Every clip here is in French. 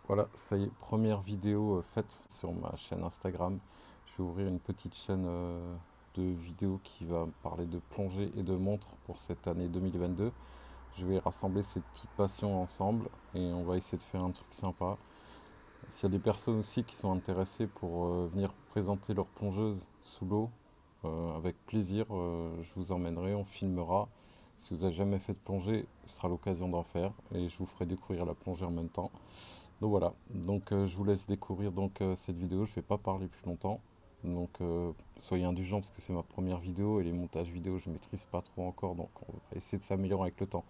Voilà, ça y est, première vidéo faite sur ma chaîne Instagram. Je vais ouvrir une petite chaîne de vidéos qui va parler de plongée et de montres pour cette année 2022. Je vais rassembler ces petites passions ensemble et on va essayer de faire un truc sympa. S'il y a des personnes aussi qui sont intéressées pour venir présenter leur plongeuse sous l'eau, avec plaisir, je vous emmènerai, on filmera. Si vous n'avez jamais fait de plongée, ce sera l'occasion d'en faire et je vous ferai découvrir la plongée en même temps. Donc voilà, donc je vous laisse découvrir cette vidéo, je ne vais pas parler plus longtemps. Donc soyez indulgents parce que c'est ma première vidéo et les montages vidéo je ne maîtrise pas trop encore, donc on va essayer de s'améliorer avec le temps.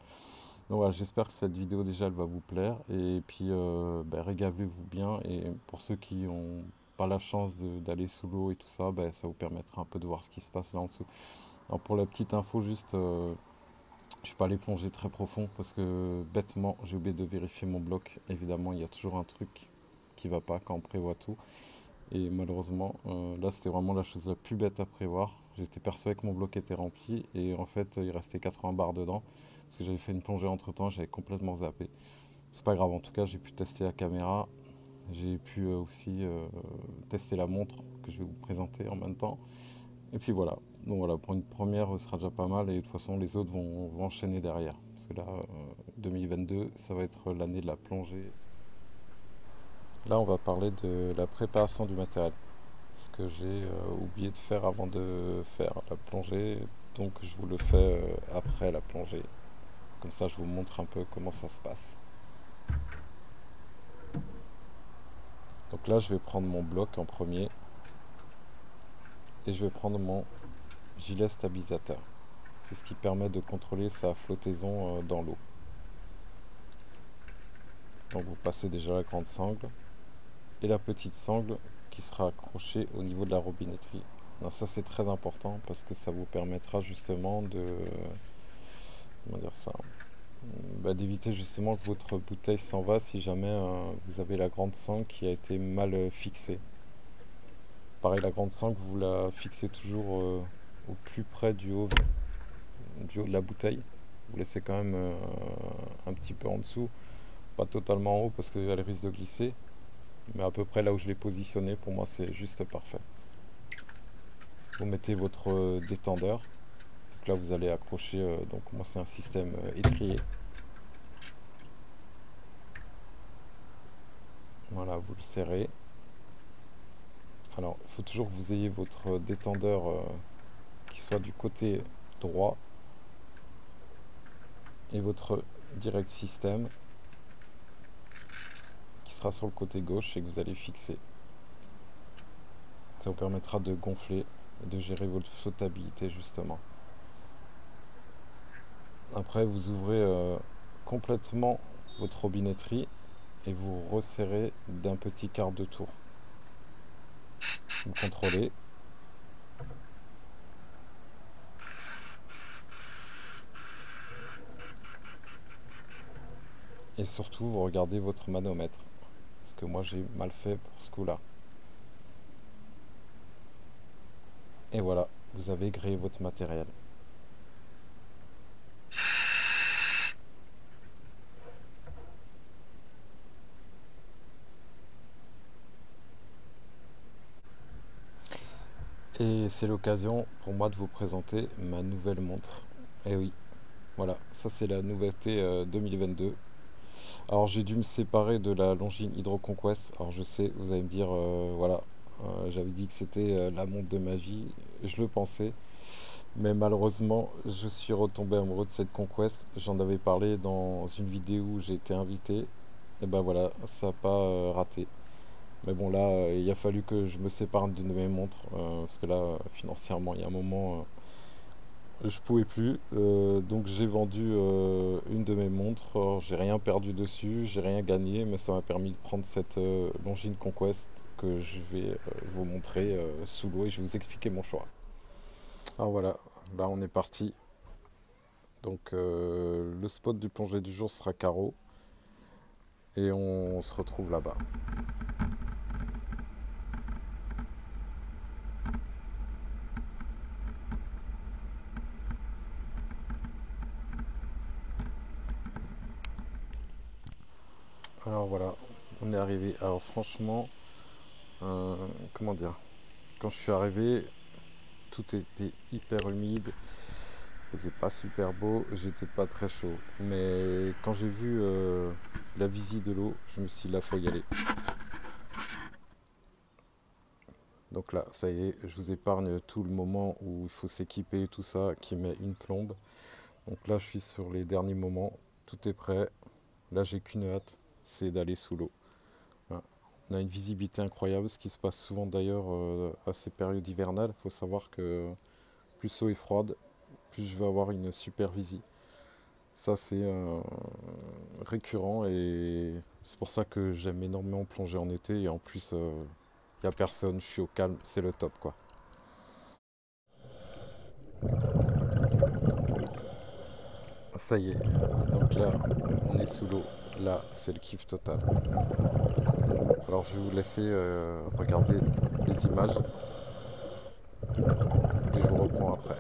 Donc voilà, j'espère que cette vidéo déjà elle va vous plaire et puis régalez-vous bien, et pour ceux qui n'ont pas la chance d'aller sous l'eau et tout ça, ça vous permettra un peu de voir ce qui se passe là en dessous. Alors pour la petite info juste, je suis pas allé plonger très profond parce que bêtement j'ai oublié de vérifier mon bloc. Évidemment, il y a toujours un truc qui va pas quand on prévoit tout. Et malheureusement, là c'était vraiment la chose la plus bête à prévoir. J'étais persuadé que mon bloc était rempli et en fait il restait 80 bars dedans parce que j'avais fait une plongée entre temps, j'avais complètement zappé. C'est pas grave, en tout cas j'ai pu tester la caméra, j'ai pu aussi tester la montre que je vais vous présenter en même temps. Et puis voilà, donc voilà, pour une première, ce sera déjà pas mal et de toute façon les autres vont enchaîner derrière. Parce que là, 2022, ça va être l'année de la plongée. Là, on va parler de la préparation du matériel. Ce que j'ai oublié de faire avant de faire la plongée, donc je vous le fais après la plongée. Comme ça, je vous montre un peu comment ça se passe. Donc là, je vais prendre mon bloc en premier et je vais prendre mon gilet stabilisateur. C'est ce qui permet de contrôler sa flottaison dans l'eau. Donc vous passez déjà la grande sangle et la petite sangle qui sera accrochée au niveau de la robinetterie. Alors ça c'est très important parce que ça vous permettra justement de comment dire ça, d'éviter justement que votre bouteille s'en va si jamais vous avez la grande sangle qui a été mal fixée. Pareil, la grande sangle vous la fixez toujours au plus près du haut de la bouteille. Vous laissez quand même un petit peu en dessous, pas totalement en haut parce qu'elle risque de glisser, mais à peu près là où je l'ai positionné, pour moi c'est juste parfait. Vous mettez votre détendeur, donc là vous allez accrocher, donc moi c'est un système étrier. Voilà, vous le serrez. Alors il faut toujours que vous ayez votre détendeur qui soit du côté droit et votre direct système qui sera sur le côté gauche et que vous allez fixer. Ça vous permettra de gonfler et de gérer votre flottabilité justement. Après vous ouvrez complètement votre robinetterie et vous resserrez d'un petit quart de tour. Vous contrôlez. Et surtout, vous regardez votre manomètre. Parce que moi, j'ai mal fait pour ce coup-là. Et voilà, vous avez grillé votre matériel. Et c'est l'occasion pour moi de vous présenter ma nouvelle montre. Et oui, voilà, ça c'est la nouveauté 2022. Alors j'ai dû me séparer de la Longines Hydro Conquest. Alors je sais, vous allez me dire, voilà, j'avais dit que c'était la montre de ma vie. Je le pensais. Mais malheureusement, je suis retombé amoureux de cette Conquest. J'en avais parlé dans une vidéo où j'ai été invité. Et ben voilà, ça n'a pas raté. Mais bon, là, il a fallu que je me sépare d'une de mes montres. Parce que là, financièrement, il y a un moment, je pouvais plus. Donc j'ai vendu une de mes montres. Alors, j'ai rien perdu dessus, j'ai rien gagné. Mais ça m'a permis de prendre cette Longines Conquest que je vais vous montrer sous l'eau et je vais vous expliquer mon choix. Alors voilà, là on est parti. Donc le spot du plongée du jour sera carreau et on se retrouve là-bas. Alors voilà, on est arrivé. Alors franchement, comment dire, quand je suis arrivé, tout était hyper humide, il faisait pas super beau, j'étais pas très chaud. Mais quand j'ai vu la visite de l'eau, je me suis dit là, faut y aller. Donc là, ça y est, je vous épargne tout le moment où il faut s'équiper, tout ça, qui met une plombe. Donc là, je suis sur les derniers moments, tout est prêt. Là, j'ai qu'une hâte, c'est d'aller sous l'eau. Voilà. On a une visibilité incroyable, ce qui se passe souvent d'ailleurs à ces périodes hivernales. Il faut savoir que plus l'eau est froide, plus je vais avoir une super visie. Ça, c'est récurrent et c'est pour ça que j'aime énormément plonger en été. Et en plus, il n'y a personne, je suis au calme, c'est le top quoi. Ça y est, donc là, on est sous l'eau. Là, c'est le kiff total. Alors, je vais vous laisser regarder les images et je vous reprends après.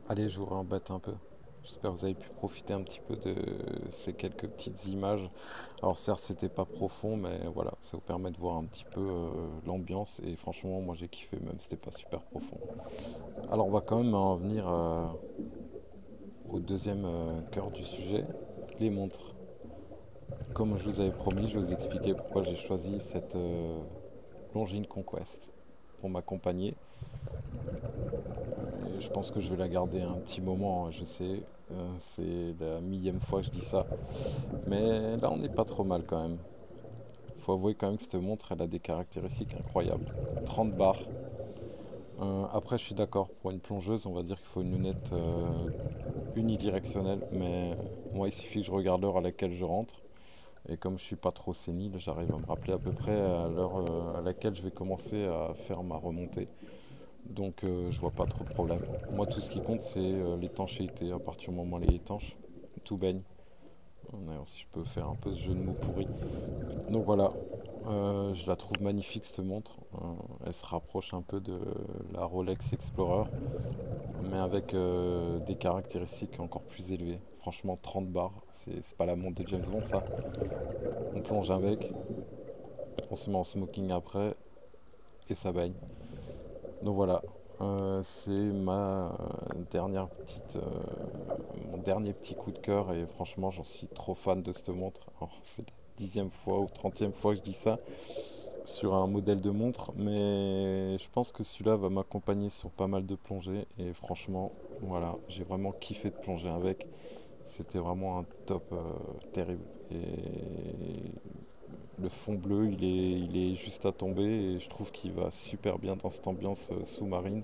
Allez, je vous réembête un peu. J'espère que vous avez pu profiter un petit peu de ces quelques petites images. Alors certes, c'était pas profond, mais voilà, ça vous permet de voir un petit peu l'ambiance. Et franchement, moi j'ai kiffé, même si c'était pas super profond. Alors on va quand même en venir au deuxième cœur du sujet, les montres. Comme je vous avais promis, je vais vous expliquer pourquoi j'ai choisi cette Longines Conquest pour m'accompagner. Je pense que je vais la garder un petit moment, je sais, c'est la millième fois que je dis ça. Mais là, on n'est pas trop mal quand même. Faut avouer quand même que cette montre, elle a des caractéristiques incroyables. 30 bars. Après, je suis d'accord, pour une plongeuse, on va dire qu'il faut une lunette unidirectionnelle. Mais moi, il suffit que je regarde l'heure à laquelle je rentre. Et comme je suis pas trop sénile, j'arrive à me rappeler à peu près à l'heure à laquelle je vais commencer à faire ma remontée. Donc je vois pas trop de problème. Moi tout ce qui compte c'est l'étanchéité. À partir du moment où elle est étanche, tout baigne. D'ailleurs si je peux faire un peu ce jeu de mots pourri. Donc voilà, je la trouve magnifique cette montre. Elle se rapproche un peu de la Rolex Explorer, mais avec des caractéristiques encore plus élevées. Franchement 30 bars, c'est pas la montre de James Bond ça. On plonge avec, on se met en smoking après et ça baigne. Donc voilà, c'est mon dernier petit coup de cœur et franchement j'en suis trop fan de cette montre. Alors, c'est la 10e fois ou 30e fois que je dis ça sur un modèle de montre, mais je pense que celui-là va m'accompagner sur pas mal de plongées et franchement, voilà, j'ai vraiment kiffé de plonger avec. C'était vraiment un top terrible. Et le fond bleu, il est juste à tomber et je trouve qu'il va super bien dans cette ambiance sous-marine.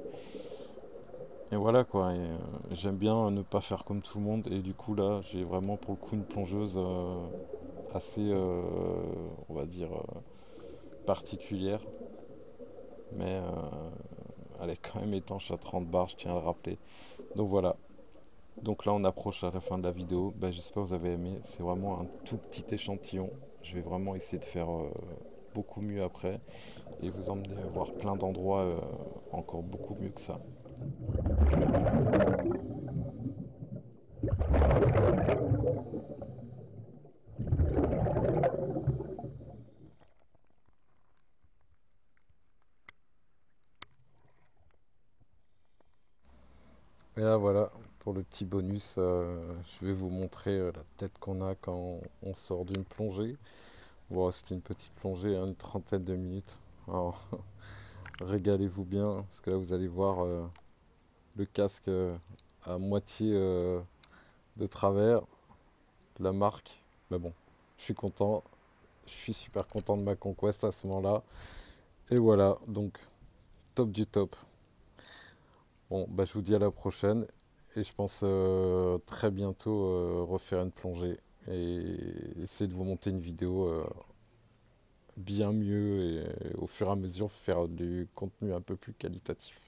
Et voilà quoi, j'aime bien ne pas faire comme tout le monde et du coup là j'ai vraiment pour le coup une plongeuse assez, on va dire, particulière, mais elle est quand même étanche à 30 bars, je tiens à le rappeler. Donc voilà, donc là on approche à la fin de la vidéo. Ben, j'espère que vous avez aimé. C'est vraiment un tout petit échantillon. Je vais vraiment essayer de faire beaucoup mieux après et vous emmener voir plein d'endroits encore beaucoup mieux que ça. Et là voilà, pour le petit bonus, je vais vous montrer la tête qu'on a quand on sort d'une plongée. Bon, c'était une petite plongée, hein, une trentaine de minutes. Alors, régalez-vous bien, parce que là vous allez voir le casque à moitié de travers, la marque. Mais bon, je suis content, je suis super content de ma conquête à ce moment-là. Et voilà, donc top du top. Bon, bah, je vous dis à la prochaine et je pense très bientôt refaire une plongée et essayer de vous monter une vidéo bien mieux et au fur et à mesure faire du contenu un peu plus qualitatif.